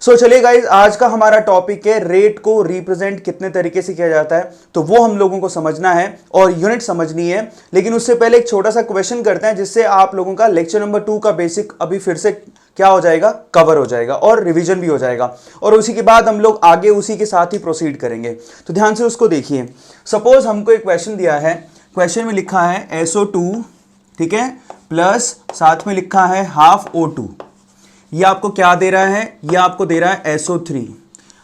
सो चलिए गाइज, आज का हमारा टॉपिक है रेट को रिप्रेजेंट कितने तरीके से किया जाता है, तो वो हम लोगों को समझना है और यूनिट समझनी है। लेकिन उससे पहले एक छोटा सा क्वेश्चन करते हैं जिससे आप लोगों का लेक्चर नंबर 2 का बेसिक अभी फिर से क्या हो जाएगा, कवर हो जाएगा और रिवीजन भी हो जाएगा। और उसी के बाद हम लोग आगे उसी के साथ ही प्रोसीड करेंगे। तो ध्यान से उसको देखिए। सपोज हमको एक क्वेश्चन दिया है, क्वेश्चन में लिखा है SO2, ठीक है, प्लस साथ में लिखा है हाफ O2। ये आपको क्या दे रहा है, ये आपको दे रहा है SO3।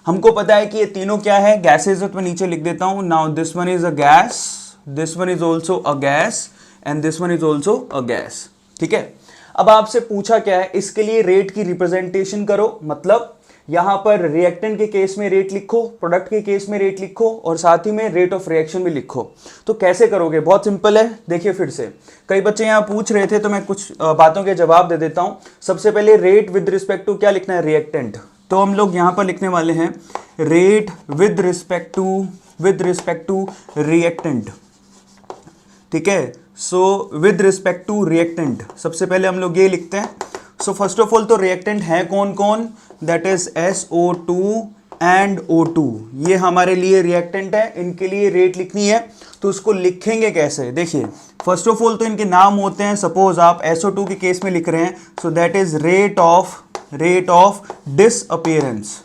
हमको पता है कि ये तीनों क्या है, गैसेज। तो मैं नीचे लिख देता हूं, now this one is a gas, this one is also a gas and this one is also a gas, ठीक है। अब आपसे पूछा क्या है, इसके लिए रेट की रिप्रेजेंटेशन करो, मतलब यहां पर रिएक्टेंट के केस में रेट लिखो, प्रोडक्ट के केस में रेट लिखो और साथ ही में रेट ऑफ रिएक्शन भी लिखो। तो कैसे करोगे, बहुत सिंपल है। देखिए फिर से कई बच्चे यहां पूछ रहे थे तो मैं कुछ बातों के जवाब दे देता हूं। सबसे पहले रेट विद रिस्पेक्ट टू क्या लिखना है, रिएक्टेंट। तो हम लोग यहां पर लिखने वाले हैं rate with respect to reactant, ठीक है। So with respect to reactant सबसे पहले हम लोग ये लिखते हैं। सो फर्स्ट ऑफ ऑल तो रिएक्टेंट है कौन कौन, that is SO2 and O2। ये हमारे लिए रिएक्टेंट है, इनके लिए रेट लिखनी है। तो उसको लिखेंगे कैसे, देखिए फर्स्ट ऑफ ऑल तो इनके नाम होते हैं। सपोज आप SO2 के केस में लिख रहे हैं, so that is rate of disappearance.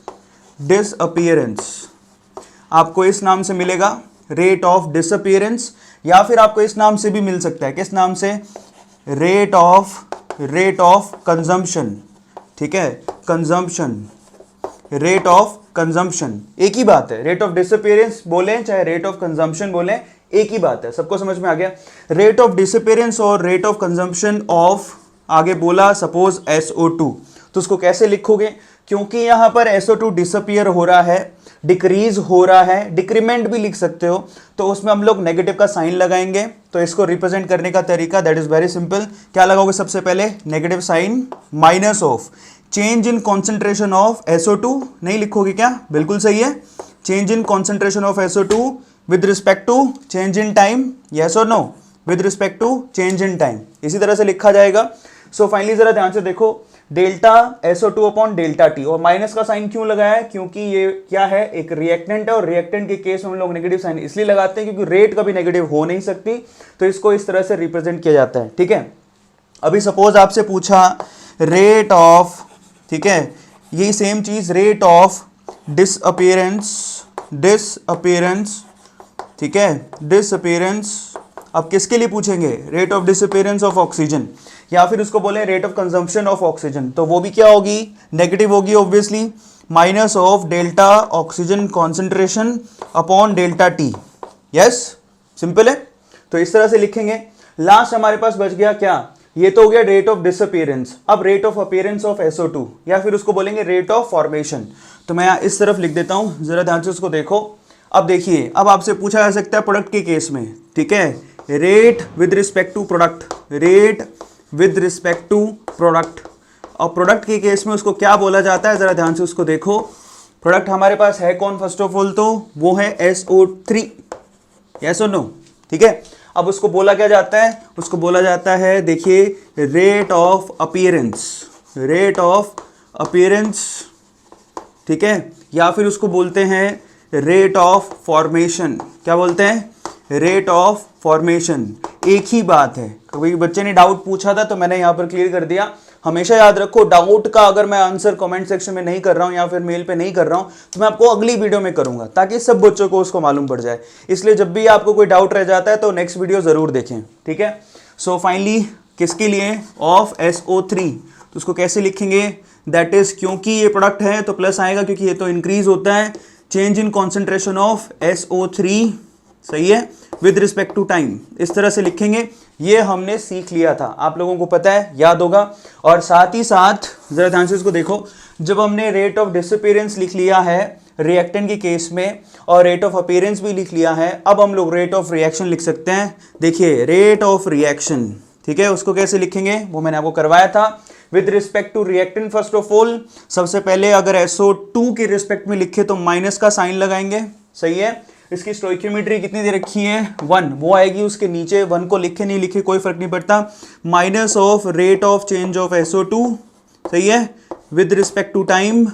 आपको इस नाम से मिलेगा, रेट ऑफ डिसअपीयरेंस, या फिर आपको इस नाम से भी मिल सकता है। किस नाम से, रेट ऑफ कंजम्पशन, ठीक है, कंजम्पशन, रेट ऑफ कंजम्पशन, एक ही बात है। रेट ऑफ डिसअपीयरेंस बोले चाहे रेट ऑफ कंजम्पशन बोले, एक ही बात है। सबको समझ में आ गया। रेट ऑफ डिसअपीयरेंस और रेट ऑफ कंजम्पशन ऑफ आगे बोला सपोज SO2। तो उसको कैसे लिखोगे, क्योंकि यहां पर SO2 डिसअपीयर हो रहा है, डिक्रीज हो रहा है, डिक्रीमेंट भी लिख सकते हो, तो उसमें हम लोग नेगेटिव का साइन लगाएंगे। तो इसको रिप्रेजेंट करने का तरीका दैट इज वेरी सिंपल। क्या लगाओगे, सबसे पहले negative sign minus of change in concentration of SO2। नहीं लिखोगे क्या, बिल्कुल सही है। Change in concentration of SO2 with respect to change in time, yes और no, with respect to change in time, इसी तरह से लिखा जाएगा। सो फाइनली जरा ध्यान से देखो, delta SO2 upon delta T, और माइनस का साइन क्यों लगाया है, क्योंकि ये क्या है, एक रिएक्टेंट है और रिएक्टेंट के केस में हम लोग नेगेटिव साइन इसलिए लगाते हैं क्योंकि रेट कभी नेगेटिव हो नहीं सकती। तो इसको इस तरह से रिप्रेजेंट किया जाता है, ठीक है। अभी सपोज आपसे पूछा रेट ऑफ, ठीक है, यही सेम चीज रेट ऑफ डिसअपीयरेंस, ठीक है, डिसअपीयरेंस। अब किसके लिए पूछेंगे, rate of disappearance of oxygen, या फिर उसको बोले rate of consumption of oxygen. तो वो भी क्या होगी, नेगेटिव होगी obviously, minus of delta oxygen concentration upon delta T। Yes, simple है। तो इस तरह से लिखेंगे। लास्ट हमारे पास बच गया क्या, ये तो हो गया रेट ऑफ डिसअपीयरेंस। अब rate of appearance of SO2, या फिर उसको बोलेंगे रेट ऑफ फॉर्मेशन। तो मैं इस तरफ लिख देता हूं, जरा ध्यान से उसको देखो। अब देखिए, अब आपसे पूछा जा सकता है प्रोडक्ट के केस में, ठीक है, rate with respect to product, rate with respect to product. और प्रोडक्ट के केस में उसको क्या बोला जाता है, जरा ध्यान से उसको देखो। प्रोडक्ट हमारे पास है कौन, फर्स्ट ऑफ ऑल तो वो है SO3, यस और नो, ठीक है। अब उसको बोला क्या जाता है, उसको बोला जाता है, देखिए, रेट ऑफ अपीयरेंस, ठीक है, या फिर उसको बोलते हैं रेट ऑफ फॉर्मेशन। क्या बोलते हैं, रेट ऑफ फॉर्मेशन, एक ही बात है। कभी बच्चे ने डाउट पूछा था तो मैंने यहां पर क्लियर कर दिया। हमेशा याद रखो, डाउट का अगर मैं आंसर कमेंट सेक्शन में नहीं कर रहा हूं या फिर मेल पे नहीं कर रहा हूं तो मैं आपको अगली वीडियो में करूंगा, ताकि सब बच्चों को उसको मालूम पड़ जाए। इसलिए जब भी आपको कोई डाउट रह जाता है तो नेक्स्ट वीडियो जरूर देखें, ठीक है। सो फाइनली किसके लिए, ऑफ SO3। तो उसको कैसे लिखेंगे, दैट इज, क्योंकि ये प्रोडक्ट है तो प्लस आएगा, क्योंकि ये तो इंक्रीज होता है, change in concentration of SO3, सही है, विद रिस्पेक्ट टू टाइम, इस तरह से लिखेंगे। ये हमने सीख लिया था, आप लोगों को पता है, याद होगा। और साथ ही साथ जरा ध्यान से इसको देखो, जब हमने रेट ऑफ डिसअपीयरेंस लिख लिया है रिएक्टेंट के केस में और रेट ऑफ अपीयरेंस भी लिख लिया है, अब हम लोग रेट ऑफ रिएक्शन लिख सकते हैं। देखिए, रेट ऑफ रिएक्शन, ठीक है, उसको कैसे लिखेंगे वो मैंने आपको करवाया था। With respect to reactant, first of all सबसे पहले अगर SO2 के रिस्पेक्ट में लिखे तो माइनस का साइन लगाएंगे, सही है। इसकी स्टोइकियोमेट्री कितनी दे रखी है, 1, वो आएगी उसके नीचे। 1 को लिखे नहीं लिखे कोई फर्क नहीं पड़ता, minus of rate of change of SO2, सही है, विद रिस्पेक्ट टू टाइम,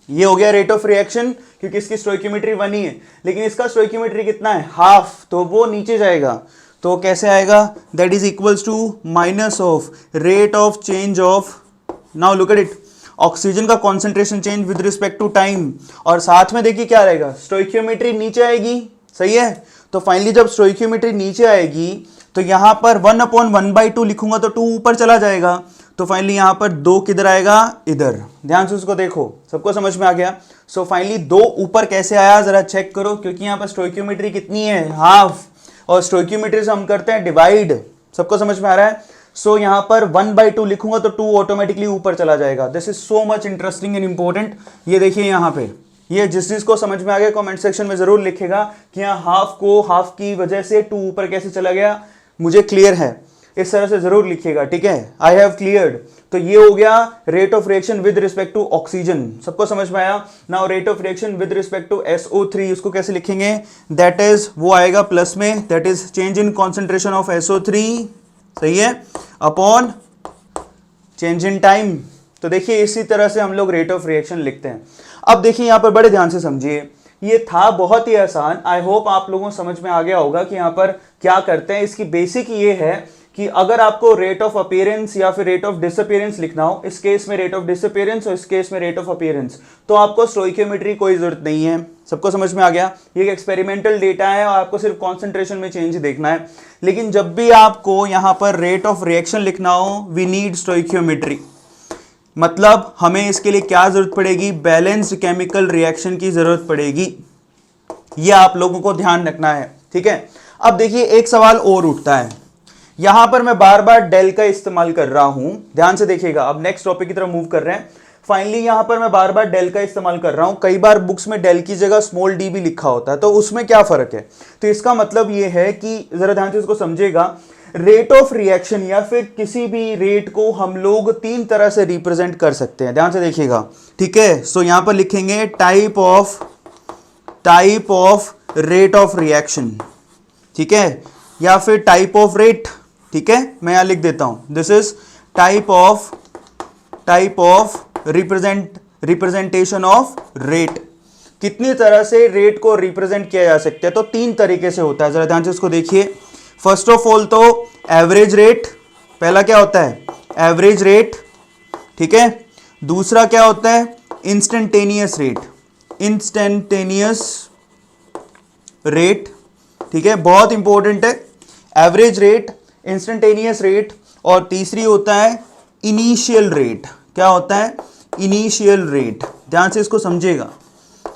ये हो गया रेट ऑफ रिएक्शन, क्योंकि इसकी स्टोइकियोमेट्री 1 ही है, लेकिन इसका स्टोइकियोमेट्री कितना है, हाफ, तो वो नीचे जाएगा। तो कैसे आएगा, that is equals to minus of rate of change of, now look at it, oxygen का concentration change with respect to time, और साथ में देखिए क्या रहेगा, स्टोइकियोमेट्री नीचे आएगी, सही है। तो फाइनली जब स्टोइकियोमेट्री नीचे आएगी तो यहां पर 1/1/2 लिखूंगा तो 2 ऊपर चला जाएगा, तो फाइनली यहां पर 2 किधर आएगा, इधर। ध्यान से उसको देखो, सबको समझ में आ गया। सो फाइनली 2 ऊपर कैसे आया जरा चेक करो, क्योंकि यहां पर स्टोइकियोमेट्री कितनी है, हाफ, और स्टोइकियोमेट्री से हम करते हैं डिवाइड। सबको समझ में आ रहा है। सो यहां पर 1/2 लिखूंगा तो 2 ऑटोमेटिकली ऊपर चला जाएगा। This is so much interesting and important. ये देखिए यहां पे, ये जिस चीज को समझ में आ गया कमेंट सेक्शन में जरूर लिखेगा कि यहाँ हाफ को हाफ की वजह से 2 ऊपर कैसे चला गया, मुझे क्लियर है, इस तरह से जरूर लिखिएगा, ठीक है। I have cleared. तो ये हो गया rate of reaction with respect to oxygen, सबको समझ में आया। Now rate of reaction with respect to SO3, उसको कैसे लिखेंगे, दैट इज, वो आएगा प्लस में, that is change in concentration of SO3, सही है, अपॉन चेंज इन टाइम। तो देखिए इसी तरह से हम लोग रेट ऑफ रिएक्शन लिखते हैं। अब देखिए यहां पर बड़े ध्यान से समझिए, ये था बहुत ही आसान। आई होप आप लोगों को समझ में आ गया होगा कि यहां पर क्या करते हैं। इसकी बेसिक ये है कि अगर आपको रेट ऑफ अपीयरेंस या फिर रेट ऑफ डिसअपीयरेंस लिखना हो, इस केस में रेट ऑफ डिसअपीयरेंस और इस केस में रेट ऑफ अपीयरेंस, तो आपको स्टोइकियोमेट्री कोई जरूरत नहीं है। सबको समझ में आ गया। ये एक एक्सपेरिमेंटल डेटा है और आपको सिर्फ कॉन्सेंट्रेशन में चेंज देखना है। लेकिन जब भी आपको यहां पर रेट ऑफ रिएक्शन लिखना हो, वी नीड स्टोइकियोमेट्री। मतलब हमें इसके लिए क्या जरूरत पड़ेगी, बैलेंस्ड केमिकल रिएक्शन की जरूरत पड़ेगी। ये आप लोगों को ध्यान रखना है, ठीक है। अब देखिए एक सवाल और उठता है, यहां पर मैं बार बार डेल का इस्तेमाल कर रहा हूं, ध्यान से देखिएगा। अब नेक्स्ट टॉपिक की तरफ मूव कर रहे हैं। फाइनली यहां पर मैं बार बार डेल का इस्तेमाल कर रहा हूं। कई बार बुक्स में डेल की जगह स्मॉल डी भी लिखा होता है, तो उसमें क्या फर्क है। तो इसका मतलब यह है कि जरा ध्यान से इसको समझिएगा, रेट ऑफ रिएक्शन या फिर किसी भी रेट को हम लोग 3 तरह से रिप्रेजेंट कर सकते हैं। ध्यान से देखिएगा, ठीक है। सो यहां पर लिखेंगे type of rate of reaction, ठीक है, या फिर टाइप ऑफ रेट, ठीक है। मैं यहां लिख देता हूं, this is type of representation of rate. कितनी तरह से रेट को रिप्रेजेंट किया जा सकता है, तो 3 तरीके से होता है। जरा ध्यान से इसको देखिए। फर्स्ट ऑफ ऑल तो एवरेज रेट, पहला क्या होता है, एवरेज रेट, ठीक है। दूसरा क्या होता है, इंस्टेंटेनियस रेट, ठीक है, बहुत इंपॉर्टेंट है। एवरेज रेट, इंस्टेंटेनियस रेट, और तीसरी होता है इनिशियल रेट। क्या होता है, इनिशियल रेट। ध्यान से इसको समझिएगा,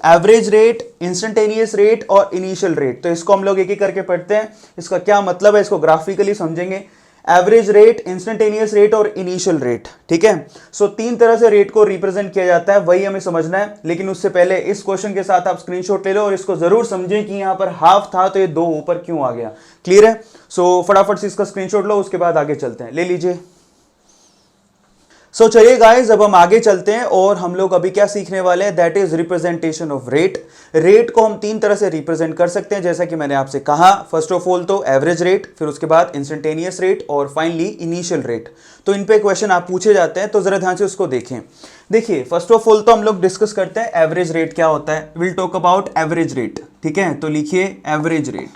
एवरेज रेट, इंस्टेंटेनियस रेट और इनिशियल रेट। तो इसको हम लोग एक एक करके पढ़ते हैं। इसका क्या मतलब है, इसको ग्राफिकली समझेंगे। एवरेज रेट, इंस्टेंटेनियस रेट और इनिशियल रेट, ठीक है। सो 3 तरह से रेट को रिप्रेजेंट किया जाता है, वही हमें समझना है। लेकिन उससे पहले इस क्वेश्चन के साथ आप स्क्रीनशॉट ले लो और इसको जरूर समझें कि यहां पर हाफ था तो ये 2 ऊपर क्यों आ गया। क्लियर है। सो फटाफट से इसका स्क्रीनशॉट लो, उसके बाद आगे चलते हैं। ले लीजिए। सो चलिए गाइस, अब हम आगे चलते हैं और हम लोग अभी क्या सीखने वाले हैं, that is representation of rate. Rate को हम 3 तरह से रिप्रेजेंट कर सकते हैं, जैसा कि मैंने आपसे कहा। फर्स्ट ऑफ ऑल तो एवरेज रेट, फिर उसके बाद इंस्टेंटेनियस रेट और फाइनली इनिशियल रेट। तो इन पे क्वेश्चन आप पूछे जाते हैं, तो जरा ध्यान से उसको देखें। देखिए फर्स्ट ऑफ ऑल तो हम लोग डिस्कस करते हैं एवरेज रेट क्या होता है। Will talk about average rate, ठीक है। तो लिखिए एवरेज रेट।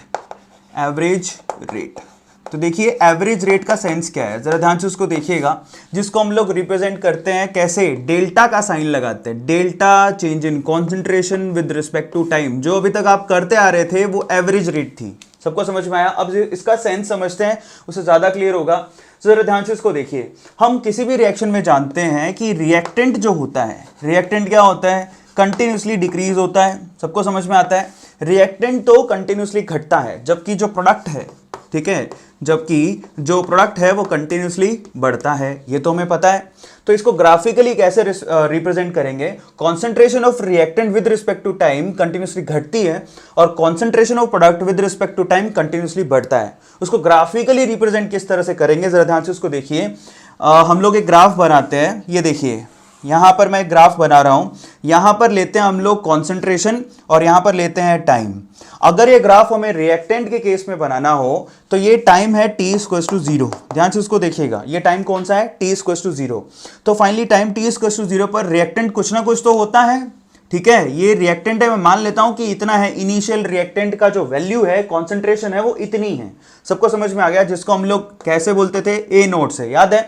तो देखिए एवरेज रेट का सेंस क्या है, जरा ध्यान से उसको देखिएगा। जिसको हम लोग रिप्रेजेंट करते हैं कैसे, डेल्टा का साइन लगाते हैं। Delta change in concentration with respect to time, जो अभी तक आप करते आ रहे थे वो एवरेज रेट थी। सबको समझ में आया। अब इसका सेंस समझते हैं, उससे ज्यादा क्लियर होगा। जरा ध्यान से इसको देखिए। हम किसी भी रिएक्शन में जानते हैं कि रिएक्टेंट जो होता है, रिएक्टेंट क्या होता है, कंटिन्यूसली डिक्रीज होता है। सबको समझ में आता है। रिएक्टेंट तो कंटिन्यूसली घटता है, जबकि जो प्रोडक्ट है, ठीक है, जबकि जो प्रोडक्ट है वो कंटिन्यूसली बढ़ता है। ये तो हमें पता है। तो इसको ग्राफिकली कैसे रिप्रेजेंट करेंगे, concentration of reactant with respect to time continuously घटती है और concentration of product with respect to time continuously बढ़ता है। उसको ग्राफिकली रिप्रेजेंट किस तरह से करेंगे, जरा ध्यान से उसको देखिए। हम लोग एक ग्राफ बनाते हैं। ये देखिए यहां पर मैं एक ग्राफ बना रहा हूं। यहां पर लेते हैं हम लोग कॉन्सेंट्रेशन और यहां पर लेते हैं टाइम। अगर ये ग्राफ हमें रिएक्टेंट के केस में बनाना हो तो ये टाइम है t=0। ध्यान से उसको देखिएगा। ये टाइम कौन सा है, t=0। तो फाइनली टाइम t=0 पर रिएक्टेंट कुछ ना कुछ तो होता है। ठीक है, ये रिएक्टेंट है, मैं मान लेता हूं कि इतना है, इनिशियल रिएक्टेंट का जो वैल्यू है, कॉन्सेंट्रेशन है, वो इतनी है। सबको समझ में आ गया, जिसको हम लोग कैसे बोलते थे, ए नोट से, याद है।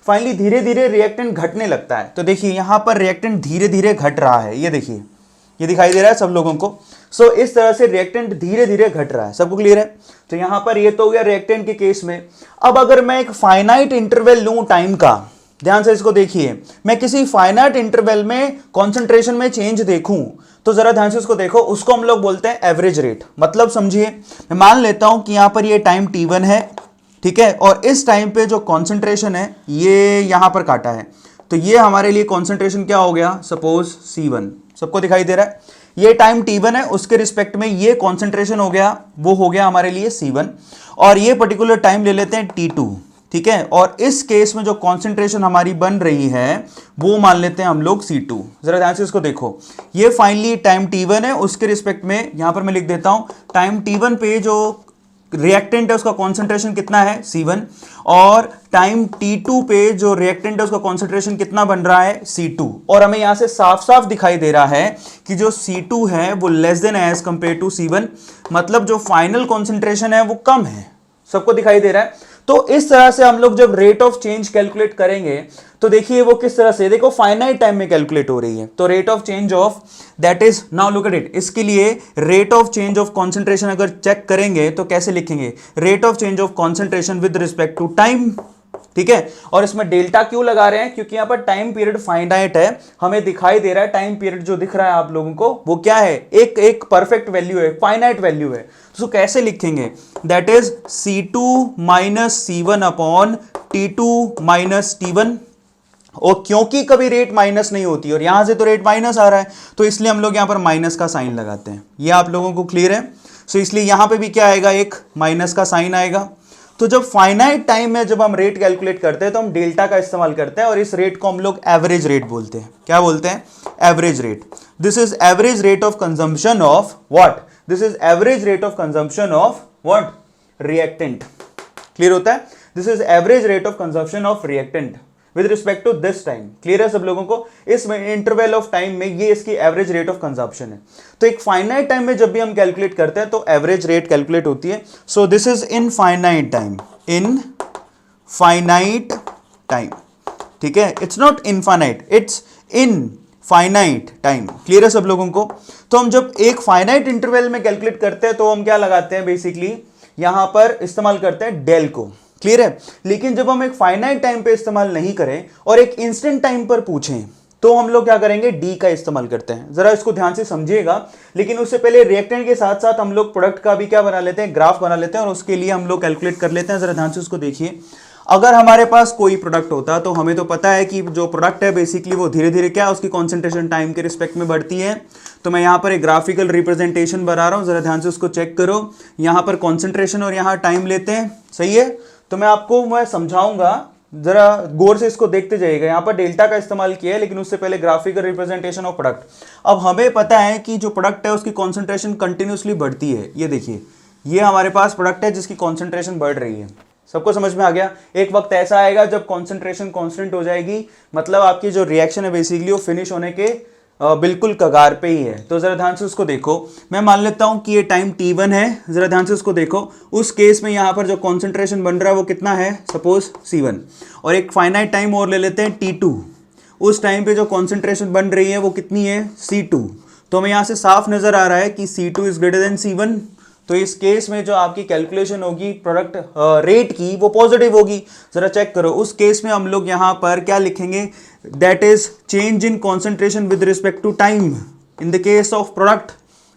फाइनली धीरे धीरे रिएक्टेंट घटने लगता है, तो देखिए यहां पर रिएक्टेंट धीरे धीरे घट रहा है, ये देखिए, ये दिखाई दे रहा है सब लोगों को। सो इस तरह से रिएक्टेंट धीरे धीरे घट रहा है, सबको क्लियर है। तो यहां पर ये तो हो गया रिएक्टेंट के केस में। अब अगर मैं एक फाइनाइट इंटरवल लूं टाइम का, ध्यान से इसको देखिए, मैं किसी फाइनाइट इंटरवल में कॉन्सेंट्रेशन में चेंज देखूं, तो जरा ध्यान से उसको देखो, उसको हम लोग बोलते हैं एवरेज रेट। मतलब समझिए, मैं मान लेता हूं कि यहां पर ये टाइम t1 है, ठीक है, और इस टाइम पे जो कॉन्सेंट्रेशन है ये यहां पर काटा है, तो ये हमारे लिए कॉन्सेंट्रेशन क्या हो गया, सपोज C1। सबको दिखाई दे रहा है, ये टाइम t1 है, उसके रिस्पेक्ट में ये कॉन्सेंट्रेशन हो गया, वो हो गया हमारे लिए C1। और ये पर्टिकुलर टाइम ले लेते हैं t2, ठीक है, और इस केस में जो कॉन्सेंट्रेशन हमारी बन रही है वो मान लेते हैं हम लोग C2। जरा ध्यान से इसको देखो, ये फाइनली टाइम t1 है, उसके रिस्पेक्ट में यहां पर मैं लिख देता हूं टाइम t1 पे जो रिएक्टेंट है उसका कॉन्सेंट्रेशन कितना है, C1, और टाइम t2 पे जो रिएक्टेंट है उसका कॉन्सेंट्रेशन कितना बन रहा है, C2। और हमें यहां से साफ साफ दिखाई दे रहा है कि जो C2 है वो less than as compare to C1, मतलब जो फाइनल कॉन्सेंट्रेशन है वो कम है। सबको दिखाई दे रहा है। तो इस तरह से हम लोग जब रेट ऑफ चेंज कैलकुलेट करेंगे तो देखिए वो किस तरह से, देखो फाइनाइट टाइम में कैलकुलेट हो रही है, तो rate of change of that is, now look at it, इसके लिए rate of change of concentration अगर चेक करेंगे तो कैसे लिखेंगे, rate of change of concentration with respect to time, ठीक है। और इसमें डेल्टा क्यों लगा रहे हैं, क्योंकि यहां पर टाइम पीरियड फाइनाइट है, हमें दिखाई दे रहा है टाइम पीरियड जो दिख रहा है आप लोगों को वो क्या है, एक परफेक्ट वैल्यू है, फाइनाइट वैल्यू है। तो कैसे लिखेंगे, that is C2 minus C1 upon T2 minus T1। और क्योंकि कभी रेट माइनस नहीं होती और यहां से तो रेट माइनस आ रहा है, तो इसलिए हम लोग यहां पर माइनस का साइन लगाते हैं। ये आप लोगों को क्लियर है। सो इसलिए यहां पे भी क्या आएगा, एक माइनस का साइन आएगा। तो जब फाइनाइट टाइम में जब हम रेट कैलकुलेट करते हैं तो हम डेल्टा का इस्तेमाल करते हैं, और इस रेट को हम लोग एवरेज रेट बोलते हैं। क्या बोलते हैं, average rate. This is average rate of consumption of what, this is average rate of consumption of what, reactant. Clear होता है, this is average rate of consumption of reactant with respect to this time. Clear है सब लोगों को, इस interval of time में ये इसकी एवरेज रेट ऑफ कंजम्पशन है। तो एक फाइनाइट टाइम में जब भी हम कैलकुलेट करते हैं तो एवरेज रेट कैलकुलेट होती है। So this is in finite time, in finite time, ठीक है, it's not infinite, it's in finite time. Clear है सब लोगों को। तो हम जब एक फाइनाइट इंटरवल में कैलकुलेट करते हैं तो हम क्या लगाते हैं, बेसिकली यहां पर इस्तेमाल करते हैं डेल को। क्लियर है। लेकिन जब हम एक फाइनाइट टाइम पे इस्तेमाल नहीं करें और एक इंस्टेंट टाइम पर पूछें तो हम लोग क्या करेंगे, डी का इस्तेमाल करते हैं। जरा इसको ध्यान से समझिएगा। लेकिन उससे पहले रिएक्टेंट के साथ साथ हम लोग प्रोडक्ट का भी क्या बना लेते हैं, ग्राफ बना लेते हैं, और उसके लिए हम लोग कैलकुलेट कर लेते हैं। जरा ध्यान से उसको देखिए। अगर हमारे पास कोई प्रोडक्ट होता तो हमें तो पता है कि जो प्रोडक्ट है बेसिकली वो धीरे धीरे क्या उसकी कॉन्सेंट्रेशन टाइम के रिस्पेक्ट में बढ़ती है। तो मैं यहाँ पर एक ग्राफिकल रिप्रेजेंटेशन बना रहा हूँ, जरा ध्यान से उसको चेक करो। यहाँ पर कॉन्सेंट्रेशन और यहाँ टाइम लेते हैं, सही है। तो मैं समझाऊंगा, जरा गौर से इसको देखते जाइएगा। यहाँ पर डेल्टा का इस्तेमाल किया है, लेकिन उससे पहले ग्राफिकल रिप्रेजेंटेशन ऑफ प्रोडक्ट। अब हमें पता है कि जो प्रोडक्ट है उसकी कॉन्सेंट्रेशन कंटिन्यूसली बढ़ती है। ये देखिए, ये हमारे पास प्रोडक्ट है जिसकी कॉन्सेंट्रेशन बढ़ रही है। सबको समझ में आ गया। एक वक्त ऐसा आएगा जब कॉन्सेंट्रेशन कांस्टेंट हो जाएगी, मतलब आपकी जो रिएक्शन है बेसिकली वो फिनिश होने के बिल्कुल कगार पे ही है। तो जरा ध्यान से उसको देखो। मैं मान लेता हूं कि ये टाइम t1 है, जरा ध्यान से उसको देखो। उस केस में यहां पर जो कॉन्सेंट्रेशन बन रहा है वो कितना है, सपोज C1, और एक फाइनाइट टाइम और ले लेते हैं t2। उस टाइम पे जो कॉन्सेंट्रेशन बन रही है वो कितनी है, C2। तो हमें यहां से साफ नजर आ रहा है कि C2 is greater than C1। तो इस केस में जो आपकी कैलकुलेशन होगी प्रोडक्ट रेट की वो पॉजिटिव होगी। जरा चेक करो, उस केस में हम लोग यहां पर क्या लिखेंगे, that is change in concentration with respect to time in the case of product,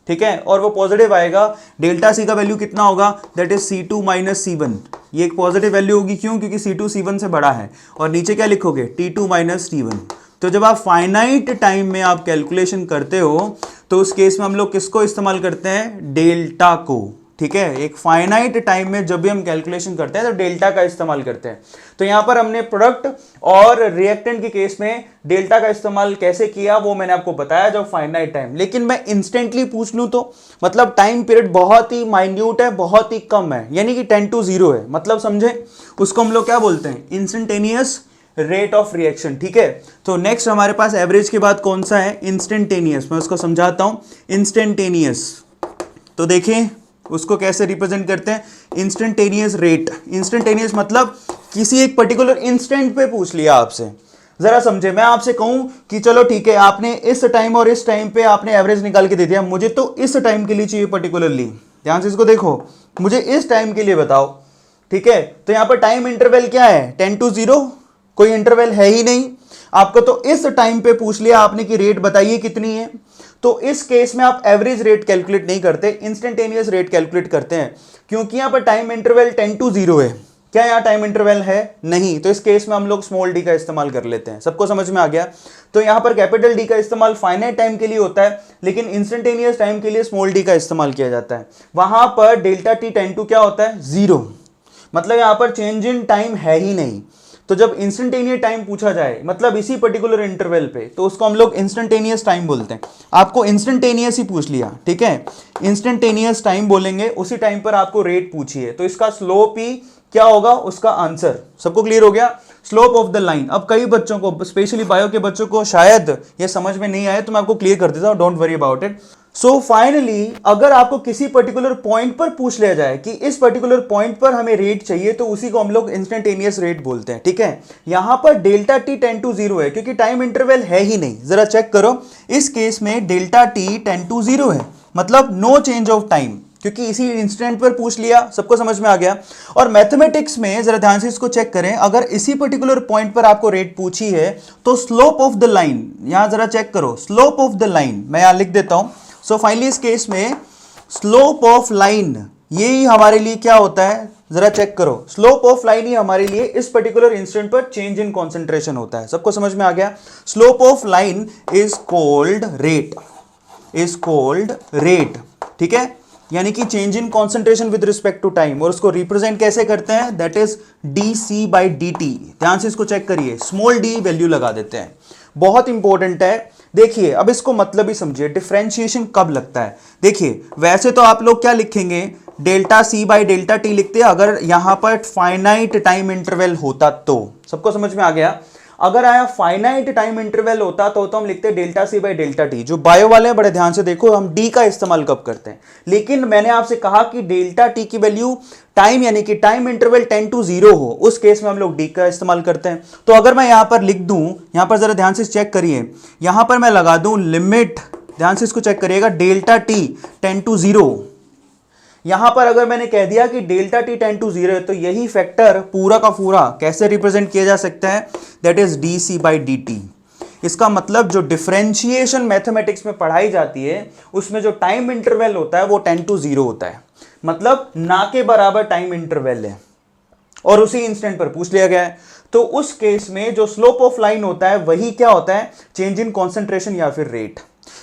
ठीक है, और वो पॉजिटिव आएगा। डेल्टा सी का वैल्यू कितना होगा, that is C2 minus C1। ये एक पॉजिटिव वैल्यू होगी, क्यों, क्योंकि C2 C1 से बड़ा है। और नीचे क्या लिखोगे, T2 माइनस T1। तो जब आप फाइनाइट टाइम में आप कैलकुलेशन करते हो तो उस केस में हम लोग किसको इस्तेमाल करते हैं, डेल्टा को, ठीक है। एक फाइनाइट टाइम में जब भी हम कैलकुलेशन करते हैं तो डेल्टा का इस्तेमाल करते हैं। तो यहां पर हमने प्रोडक्ट और रिएक्टेंट के केस में डेल्टा का इस्तेमाल कैसे किया वो मैंने आपको बताया, जब फाइनाइट टाइम। लेकिन मैं इंस्टेंटली पूछ लूं तो मतलब टाइम पीरियड बहुत ही माइन्यूट है, बहुत ही कम है, यानी कि 10 to 0 है, मतलब समझे, उसको हम लोग क्या बोलते हैं, इंस्टेंटेनियस रेट ऑफ रिएक्शन। ठीक है, तो नेक्स्ट हमारे पास एवरेज के बाद कौन सा है, इंस्टेंटेनियस। मैं उसको समझाता हूं, इंस्टेंटेनियस। तो देखें उसको कैसे रिप्रेजेंट करते हैं, इंस्टेंटेनियस रेट। इंस्टेंटेनियस मतलब किसी एक पर्टिकुलर इंस्टेंट पे पूछ लिया आपसे। जरा समझे, मैं आपसे कहूं कि चलो ठीक है, आपने इस टाइम और इस टाइम पे आपने एवरेज निकाल के दे दिया, मुझे तो इस टाइम के लिए चाहिए पर्टिकुलरली, ध्यान से इसको देखो, मुझे इस टाइम के लिए बताओ। ठीक है, तो यहां पर टाइम इंटरवल क्या है, 10 to 0, कोई इंटरवल है ही नहीं आपको, तो इस टाइम पे पूछ लिया आपने कि रेट बताइए कितनी है। तो इस केस में आप एवरेज रेट कैलकुलेट नहीं करते, इंस्टेंटेनियस रेट कैलकुलेट करते हैं, क्योंकि यहां पर टाइम इंटरवल 10 to 0 है। क्या यहां टाइम इंटरवल है, नहीं, तो इस केस में हम लोग स्मॉल डी का इस्तेमाल कर लेते हैं। सबको समझ में आ गया। तो यहां पर कैपिटल डी का इस्तेमाल फाइनाइट टाइम के लिए होता है, लेकिन इंस्टेंटेनियस टाइम के लिए स्मॉल डी का इस्तेमाल किया जाता है। वहां पर डेल्टा टी टेंड टू क्या होता है, 0, मतलब यहां पर चेंज इन टाइम है ही नहीं। तो जब इंस्टेंटेनियस टाइम पूछा जाए, मतलब इसी पर्टिकुलर इंटरवल पे, तो उसको हम लोग इंस्टेंटेनियस टाइम बोलते हैं। आपको इंस्टेंटेनियस ही पूछ लिया, ठीक है, इंस्टेंटेनियस टाइम बोलेंगे, उसी टाइम पर आपको रेट पूछी है, तो इसका स्लोप ही क्या होगा, उसका आंसर। सबको क्लियर हो गया, स्लोप ऑफ द लाइन। अब कई बच्चों को, स्पेशली बायो के बच्चों को शायद ये समझ में नहीं आए, तो मैं आपको क्लियर कर देता हूं, don't worry about it. So finally अगर आपको किसी पर्टिकुलर पॉइंट पर पूछ लिया जाए कि इस पर्टिकुलर पॉइंट पर हमें रेट चाहिए, तो उसी को हम लोग इंस्टेंटेनियस रेट बोलते हैं। ठीक है, यहां पर डेल्टा टी 10 to 0 है, क्योंकि टाइम इंटरवल है ही नहीं। जरा चेक करो, इस केस में डेल्टा टी 10 to 0 है, मतलब नो चेंज ऑफ टाइम, क्योंकि इसी इंस्टेंट पर पूछ लिया। सबको समझ में आ गया। और मैथमेटिक्स में जरा ध्यान से इसको चेक करें, अगर इसी पर्टिकुलर पॉइंट पर आपको रेट पूछी है, तो स्लोप ऑफ द लाइन, यहां जरा चेक करो, स्लोप ऑफ द लाइन मैं यहां लिख देता हूं। सो फाइनली इस केस में स्लोप ऑफ लाइन, ये ही हमारे लिए क्या होता है, जरा चेक करो, स्लोप ऑफ लाइन ही हमारे लिए इस पर्टिकुलर इंस्टेंट पर चेंज इन कॉन्सेंट्रेशन होता है। सबको समझ में आ गया। Slope of line is called rate, is called rate. ठीक है, यानी कि change in concentration with respect to time, और उसको रिप्रेजेंट कैसे करते हैं, that is dc by dt। ध्यान से इसको चेक करिए, स्मॉल डी वैल्यू लगा देते हैं, बहुत इंपॉर्टेंट है। देखिए अब इसको मतलब ही समझिए, डिफरेंशिएशन कब लगता है। देखिए वैसे तो आप लोग क्या लिखेंगे, delta C by delta T लिखते हैं, अगर यहां पर फाइनाइट टाइम इंटरवल होता तो। सबको समझ में आ गया। अगर आया फाइनाइट टाइम इंटरवल होता तो हम लिखते delta C by delta T. जो बायो वाले हैं बड़े ध्यान से देखो, हम डी का इस्तेमाल कब करते हैं, लेकिन मैंने आपसे कहा कि डेल्टा टी की वैल्यू टाइम, यानी कि टाइम इंटरवल 10 to 0 हो, उस केस में हम लोग डी का इस्तेमाल करते हैं। तो अगर मैं यहां पर लिख दूं, यहां पर जरा ध्यान से चेक करिए, यहां पर मैं लगा दूं लिमिट, ध्यान से इसको चेक करिएगा, डेल्टा टी 10 to 0। यहां पर अगर मैंने कह दिया कि डेल्टा टी 10 to 0 है, तो यही फैक्टर पूरा का पूरा कैसे रिप्रेजेंट किया जा सकता है, that is D C by D T. इसका मतलब जो डिफरेंशिएशन मैथमेटिक्स में पढ़ाई जाती है, उसमें जो टाइम इंटरवल होता है वो 10 to 0 होता है, मतलब ना के बराबर टाइम इंटरवल है, और उसी इंस्टेंट पर पूछ लिया गया है। तो उस केस में जो स्लोप ऑफ लाइन होता है वही क्या होता है, चेंज इन कॉन्सेंट्रेशन या फिर रेट।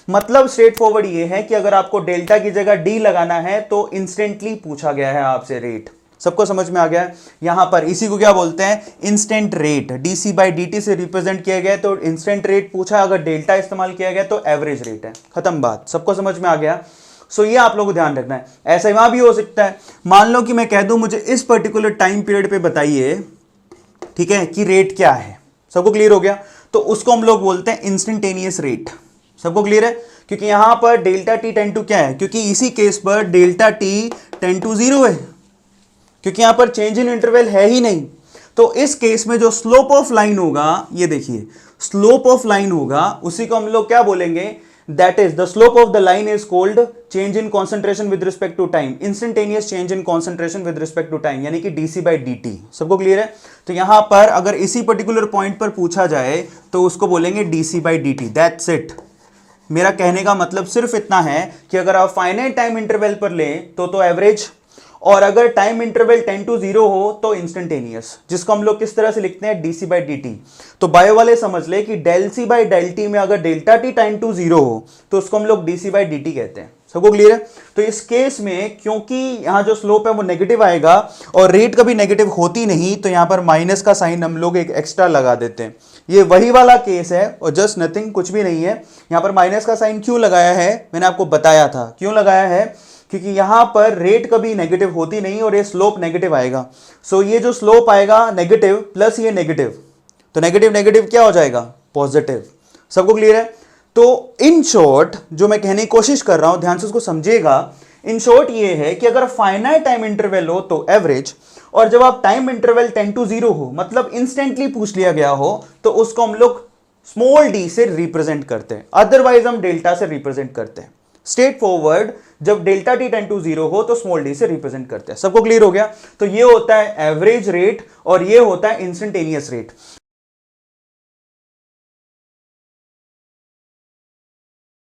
मतलब स्ट्रेट फॉरवर्ड ये है कि अगर आपको डेल्टा की जगह डी लगाना है, तो इंस्टेंटली पूछा गया है आपसे रेट। सबको समझ में आ गया। यहां पर इसी को क्या बोलते हैं, instant rate. DC by D से रिप्रेजेंट किया गया, तो इंस्टेंट रेट पूछा, अगर डेल्टा इस्तेमाल किया गया तो एवरेज रेट है, खत्म बात। सबको समझ में आ गया। सो ये आप लोगों को ध्यान रखना है। ऐसा वहां भी हो सकता है, मान लो कि मैं कह दूं मुझे इस पर्टिकुलर टाइम पीरियड पे बताइए, ठीक है, कि रेट क्या है। सबको क्लियर हो गया। तो उसको हम लोग बोलते हैं इंस्टेंटेनियस रेट। सबको क्लियर है, क्योंकि यहां पर डेल्टा टी 10 to क्या है, क्योंकि इसी केस पर डेल्टा टी 10 to 0 है, क्योंकि यहां पर चेंज इन इंटरवल है ही नहीं। तो इस केस में जो स्लोप ऑफ लाइन होगा, ये देखिए स्लोप ऑफ लाइन होगा, उसी को हम लोग क्या बोलेंगे, that is the slope of the line is called change in concentration with respect to time, instantaneous change in concentration with respect to time, यानी कि डीसी बाई डी। सबको क्लियर है। तो यहां पर अगर इसी पर्टिकुलर पॉइंट पर पूछा जाए तो उसको बोलेंगे DC by D T, that's it. मेरा कहने का मतलब सिर्फ इतना है कि अगर आप फाइनाइट टाइम इंटरवल पर लें तो एवरेज, और अगर टाइम इंटरवल 10 to 0 हो तो इंस्टेंटेनियस, जिसको हम लोग किस तरह से लिखते हैं, डीसी बाई डी टी। तो बायो वाले समझ ले कि del C by del T में अगर डेल्टा टी 10 to 0 हो तो उसको हम लोग डीसी बाई डी टी कहते हैं। सबको क्लियर है। तो इस केस में क्योंकि यहां जो स्लोप है वो नेगेटिव आएगा और रेट कभी नेगेटिव होती नहीं, तो यहां पर माइनस का साइन हम लोग एक एक्स्ट्रा लगा देते हैं। ये वही वाला केस है और जस्ट नथिंग, कुछ भी नहीं है। यहां पर माइनस का साइन क्यों लगाया है, मैंने आपको बताया था क्यों लगाया है, क्योंकि यहां पर रेट कभी नेगेटिव होती नहीं और ये स्लोप नेगेटिव आएगा। सो ये जो स्लोप आएगा नेगेटिव प्लस ये नेगेटिव, तो नेगेटिव नेगेटिव क्या हो जाएगा, पॉजिटिव। सबको क्लियर है? तो इन शॉर्ट जो मैं कहने की कोशिश कर रहा हूं, ध्यान से उसको समझिएगा। इन शॉर्ट ये है कि अगर फाइनाइट टाइम इंटरवल हो तो एवरेज, और जब आप टाइम इंटरवल 10 to 0 हो, मतलब इंस्टेंटली पूछ लिया गया हो, तो उसको हम लोग स्मॉल डी से रिप्रेजेंट करते हैं, अदरवाइज हम डेल्टा से रिप्रेजेंट करते हैं। स्ट्रेट फॉरवर्ड, जब डेल्टा टी 10 to 0 हो तो स्मॉल डी से रिप्रेजेंट करते हैं। सबको क्लियर हो गया? तो ये होता है एवरेज रेट और ये होता है इंस्टेंटेनियस रेट।